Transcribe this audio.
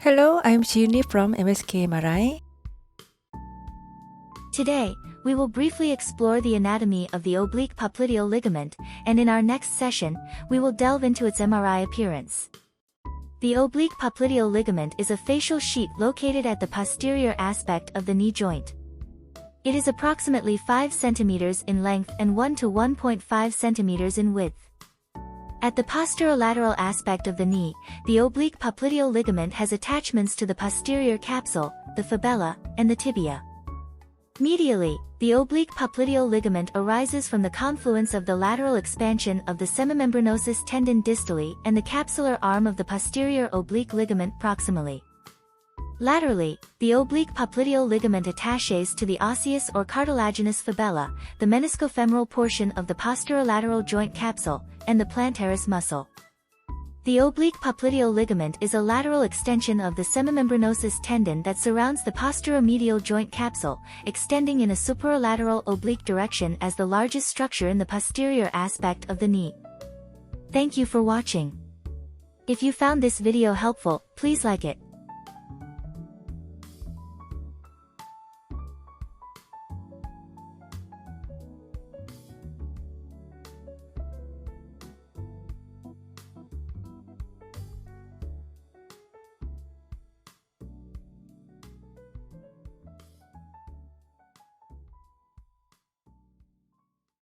Hello, I'm Chini from MSK Marai. Today, we will briefly explore the anatomy of the oblique popliteal ligament, and in our next session, we will delve into its MRI appearance. The oblique popliteal ligament is a fascial sheet located at the posterior aspect of the knee joint. It is approximately 5 cm in length and 1 to 1.5 cm in width. At the posterolateral aspect of the knee, the oblique popliteal ligament has attachments to the posterior capsule, the fabella, and the tibia. Medially, the oblique popliteal ligament arises from the confluence of the lateral expansion of the semimembranosus tendon distally and the capsular arm of the posterior oblique ligament proximally. Laterally, the oblique popliteal ligament attaches to the osseous or cartilaginous fabella, the meniscofemoral portion of the posterolateral joint capsule, and the plantaris muscle. The oblique popliteal ligament is a lateral extension of the semimembranosus tendon that surrounds the posteromedial joint capsule, extending in a superolateral oblique direction as the largest structure in the posterior aspect of the knee. Thank you for watching. If you found this video helpful, please like it.